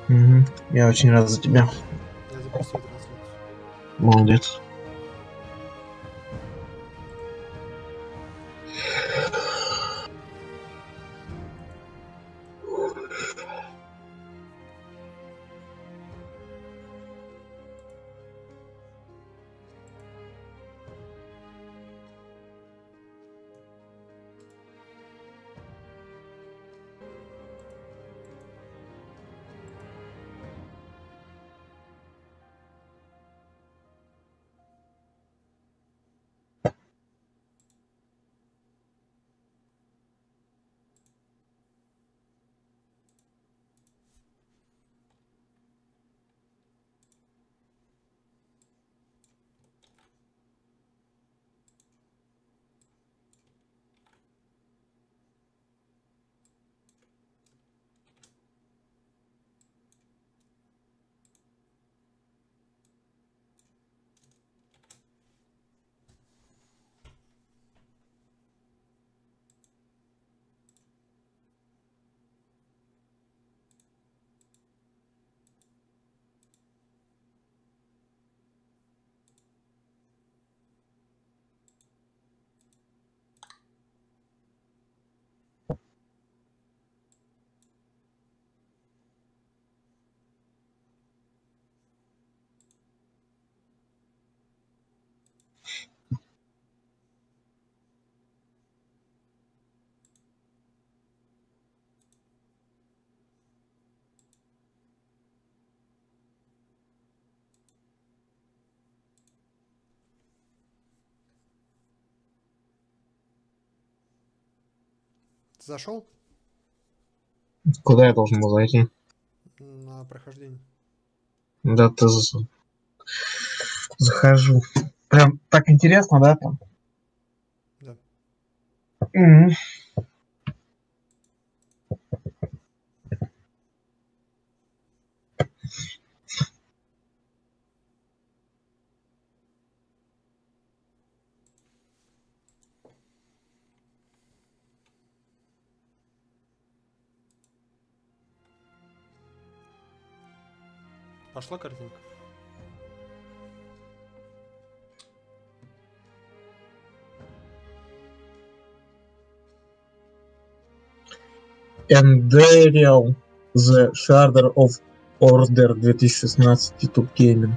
Я очень рад за тебя. Я запустил трансляцию. Молодец. Ты зашел Куда я должен был зайти? на прохождение? Да ты захожу. Прям так интересно, да? Там? Да. Мгм. Пошла картинка? Enderal, The Shards of Order 2016 YouTube Gaming.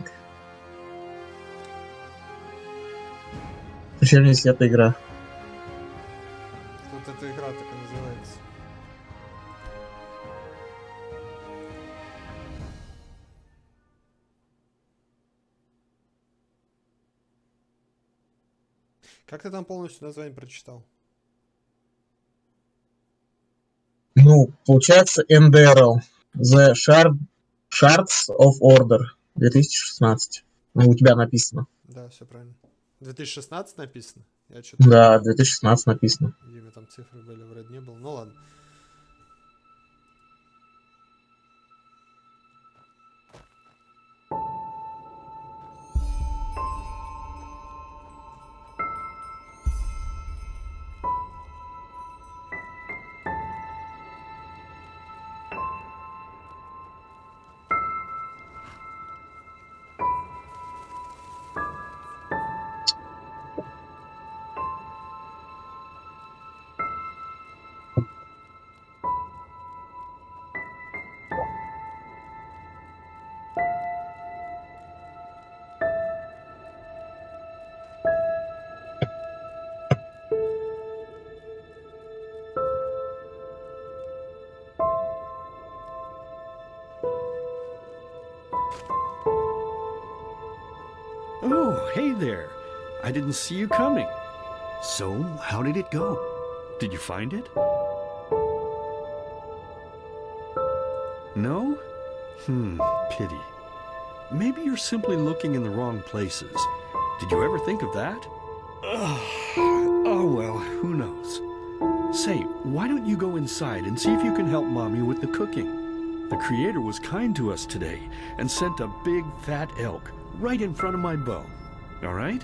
Причем здесь эта игра? Вот эта игра так и называется. Как ты там полностью название прочитал? Ну, получается Enderal, The Shards of Order 2016. Ну, у тебя написано. Да, все правильно. 2016 написано? Я что-то... Да, 2016 написано. Где там цифры были, вроде не было. Ну ладно. Oh, hey there. I didn't see you coming. So, how did it go? Did you find it? No? Pity. Maybe you're simply looking in the wrong places. Did you ever think of that? Oh, well, who knows? Say, why don't you go inside and see if you can help Mommy with the cooking? The Creator was kind to us today and sent a big fat elk right in front of my bow. All right?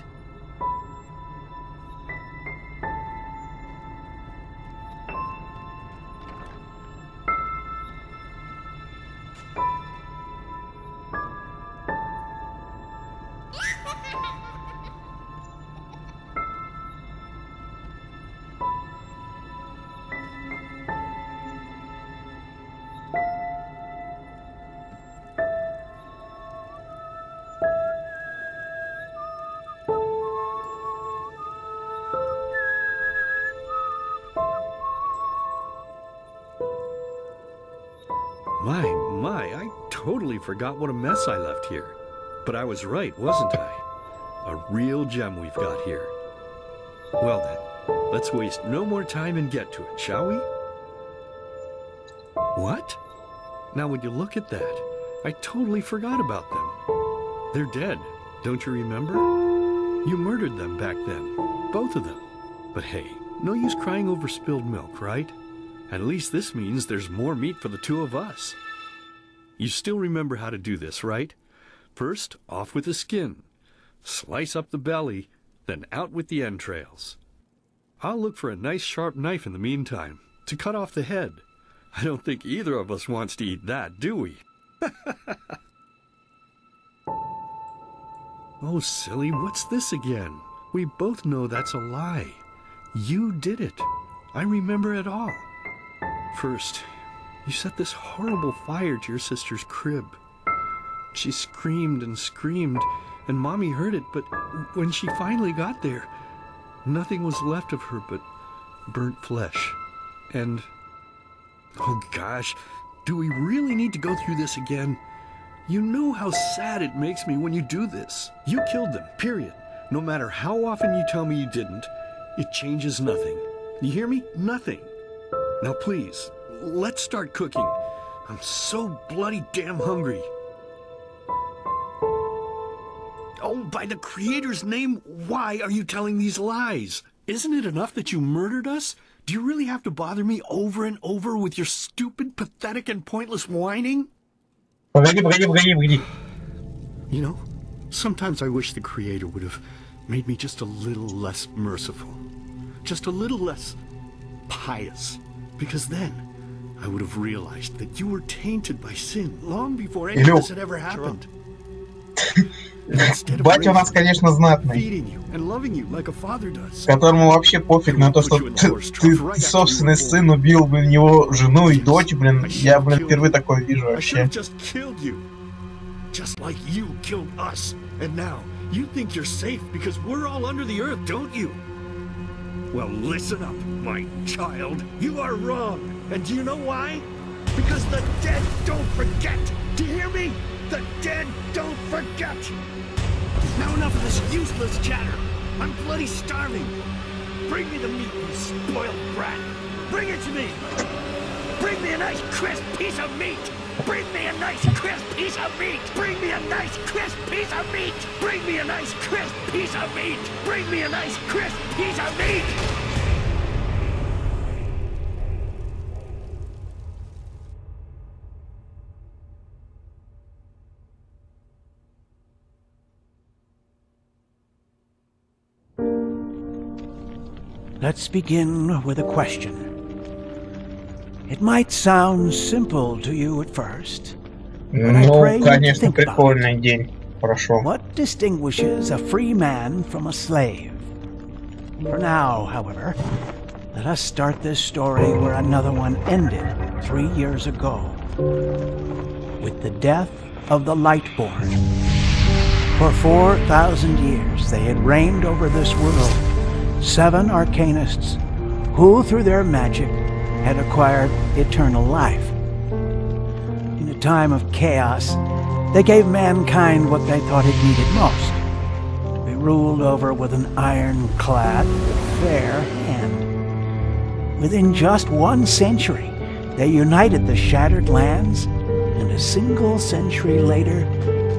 My, I totally forgot what a mess I left here. But I was right, wasn't I? A real gem we've got here. Well then, let's waste no more time and get to it, shall we? What? Now when you look at that, I totally forgot about them. They're dead, don't you remember? You murdered them back then, both of them. But hey, no use crying over spilled milk, right? At least this means there's more meat for the two of us. You still remember how to do this, right? First, off with the skin. Slice up the belly, then out with the entrails. I'll look for a nice sharp knife in the meantime, to cut off the head. I don't think either of us wants to eat that, do we? Oh, silly, what's this again? We both know that's a lie. You did it. I remember it all. First, you set this horrible fire to your sister's crib. She screamed and screamed, and Mommy heard it, but when she finally got there, nothing was left of her but burnt flesh. And, oh gosh, do we really need to go through this again? You know how sad it makes me when you do this. You killed them, period. No matter how often you tell me you didn't, it changes nothing. You hear me? Nothing. Now please, let's start cooking. I'm so bloody damn hungry. Oh, by the Creator's name, why are you telling these lies? Isn't it enough that you murdered us? Do you really have to bother me over and over with your stupid, pathetic, and pointless whining? Погоди. You know, sometimes I wish the Creator would have made me just a little less merciful. Just a little less pious. Because then I would have realized that you were tainted by sin long before any of this had ever happened. Батя у нас, конечно, знатный, которому вообще пофиг на то, что ты собственный сын убил, блин, его жену и дочь, блин. Я, блин, впервые такое вижу вообще. Just like you killed us. And now you think you're safe because we're all under the earth, don't you? Well, listen up, my child. You are wrong. And do you know why? Because the dead don't forget. Do you hear me? The dead don't forget. Now enough of this useless chatter. I'm bloody starving. Bring me the meat, you spoiled brat. Bring it to me. Bring me a nice crisp piece of meat. Bring me a nice crisp piece of meat. Bring me a nice crisp piece of meat. Bring me a nice crisp piece of meat. Bring me a nice crisp piece of meat. Let's begin with a question. It might sound simple to you at first, but I pray you think about it. What distinguishes a free man from a slave? For now, however, let us start this story where another one ended 3 years ago, with the death of the Lightborn. For 4,000 years they had reigned over this world, 7 arcanists who, through their magic, had acquired eternal life. In a time of chaos, they gave mankind what they thought it needed most. To be ruled over with an ironclad, fair hand. Within just 1 century, they united the shattered lands, and a single century later,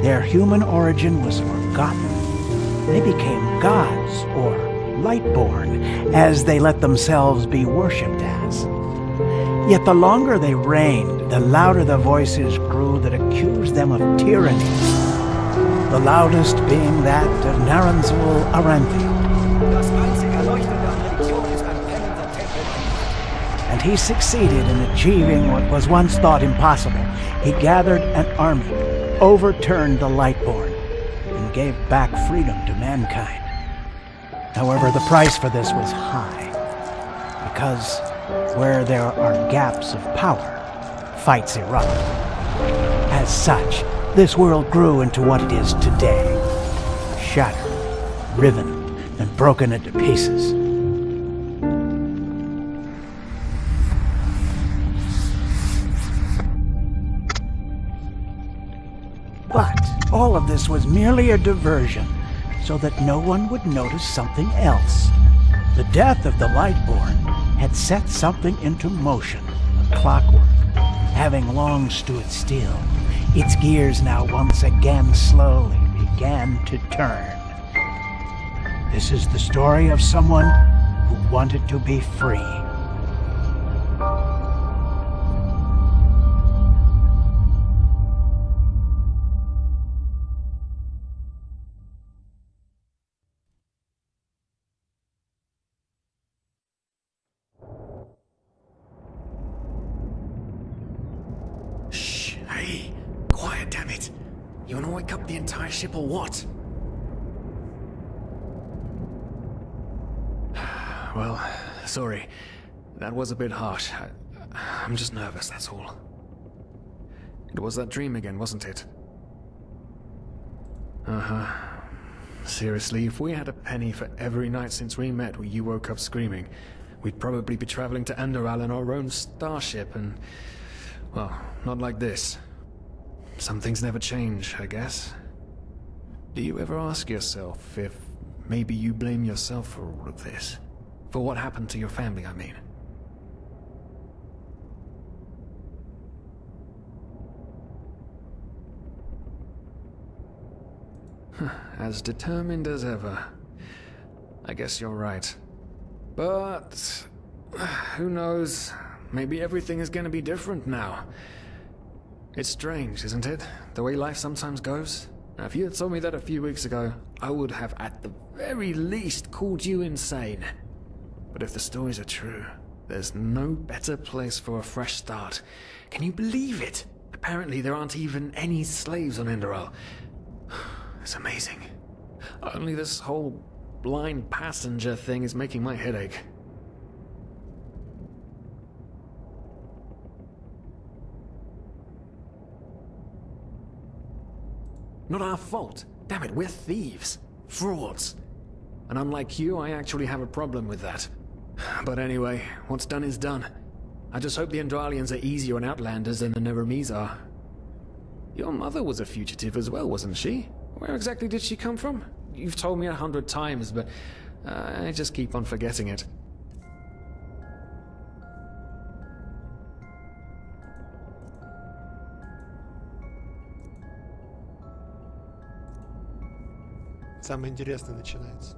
their human origin was forgotten. They became gods, or Lightborn, as they let themselves be worshipped as. Yet the longer they reigned, the louder the voices grew that accused them of tyranny. The loudest being that of Naranzul Aranthiel. And he succeeded in achieving what was once thought impossible. He gathered an army, overturned the Lightborn, and gave back freedom to mankind. However, the price for this was high, because where there are gaps of power, fights erupt. As such, this world grew into what it is today, shattered, riven, and broken into pieces. But all of this was merely a diversion, so that no one would notice something else. The death of the Lightborn had set something into motion, clockwork. Having long stood still, its gears now once again slowly began to turn. This is the story of someone who wanted to be free. Shh, hey, quiet, damn it. You wanna wake up the entire ship or what? Well, sorry. That was a bit harsh. I'm just nervous, that's all. It was that dream again, wasn't it? Uh-huh. Seriously, if we had a penny for every night since we met where you woke up screaming, we'd probably be traveling to Enderal in our own starship and... well, not like this. Some things never change, I guess. Do you ever ask yourself if maybe you blame yourself for all of this? For what happened to your family, I mean? As determined as ever. I guess you're right. But... who knows? Maybe everything is gonna be different now. It's strange, isn't it? The way life sometimes goes. Now, if you had told me that a few weeks ago, I would have at the very least called you insane. But if the stories are true, there's no better place for a fresh start. Can you believe it? Apparently there aren't even any slaves on Enderal. It's amazing. Only this whole blind passenger thing is making my head ache. Not our fault. Damn it, we're thieves. Frauds. And unlike you, I actually have a problem with that. But anyway, what's done is done. I just hope the Endralians are easier on Outlanders than the Neremes are. Your mother was a fugitive as well, wasn't she? Where exactly did she come from? You've told me 100 times, but I just keep on forgetting it. Самое интересное начинается.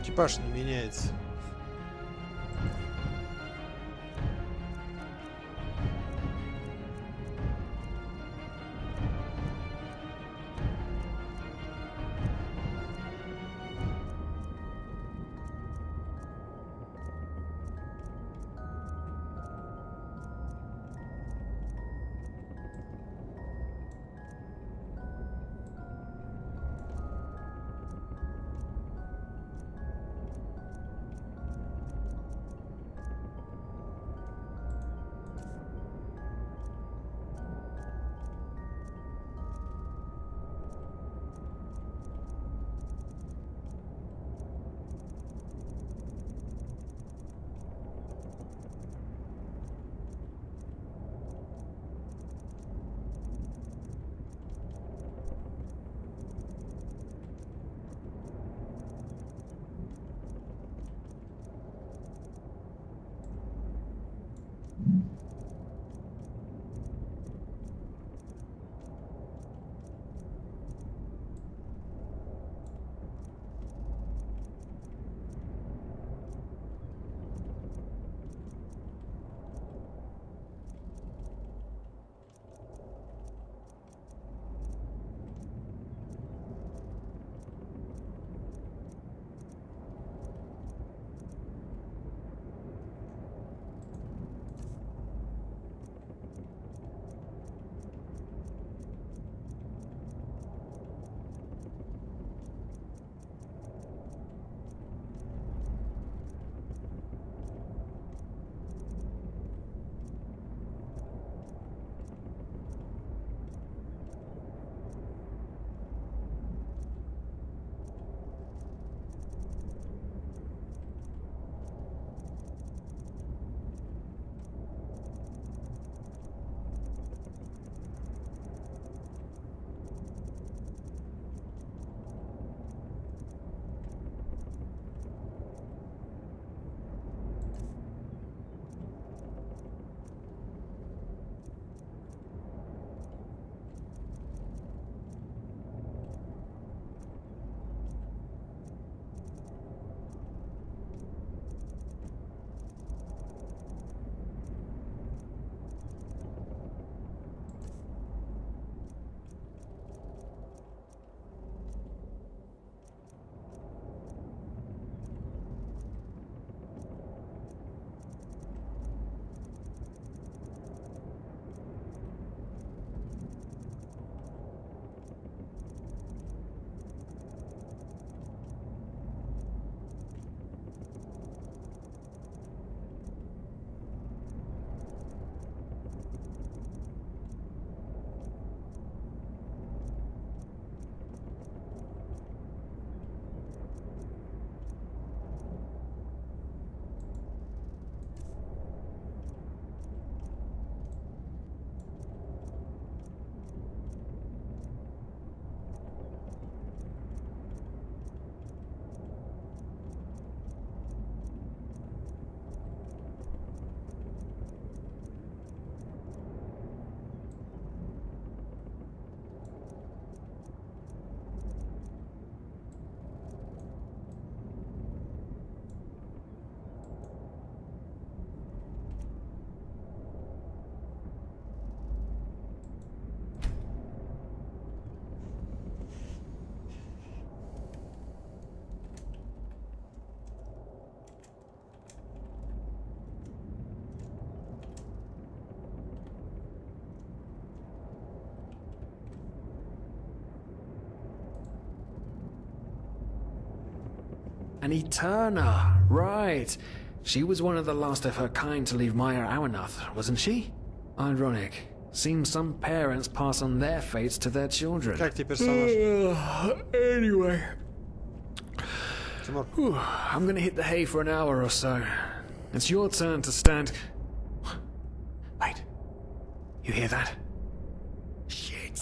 Экипаж не меняется. An Eterna, right. She was one of the last of her kind to leave Maya Awanath, wasn't she? Ironic. Seems some parents pass on their fates to their children. Как тебе персонаж? Anyway. Тимур. I'm gonna hit the hay for an hour or so. It's your turn to stand... Wait. You hear that? Shit.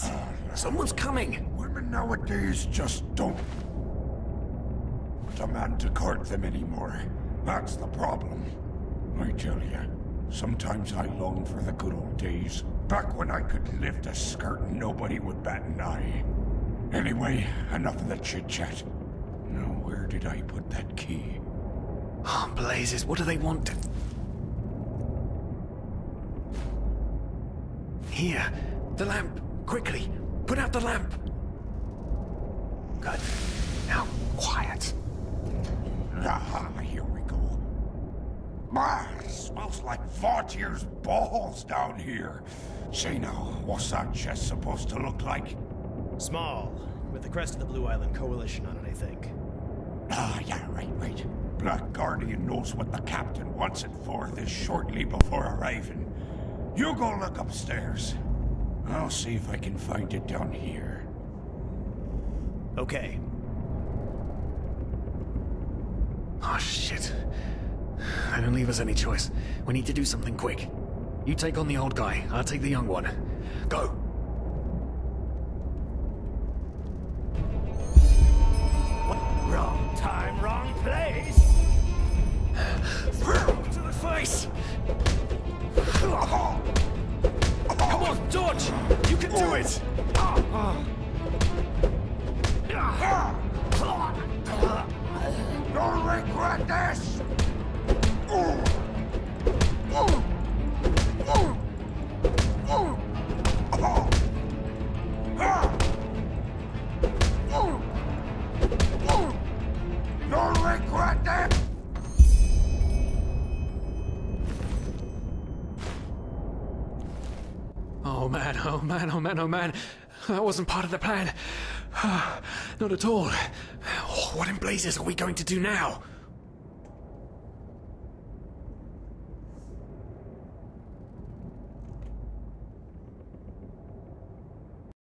Someone's coming! Women nowadays just don't demand to court them anymore. That's the problem. I tell you, sometimes I long for the good old days. Back when I could lift a skirt and nobody would bat an eye. Anyway, enough of the chit-chat. Now, where did I put that key? Oh, blazes, what do they want? Here, the lamp. Quickly, put out the lamp. Good. Now, quiet. Aha, here we go. Ah, smells like Vaughtier's balls down here. Say now, what's that chest supposed to look like? Small, with the crest of the Blue Island Coalition on it, I think. Ah, yeah, right. Black Guardian knows what the captain wants it for this shortly before arriving. You go look upstairs. I'll see if I can find it down here. Okay. Oh, shit. They don't leave us any choice. We need to do something quick. You take on the old guy, I'll take the young one. Go! Wrong time, wrong place! To the face! Come on, dodge! You can do it! You'll regret this! You'll regret this! Oh man, oh man, oh man, oh man. That wasn't part of the plan. Not at all. What in blazes are we going to do now?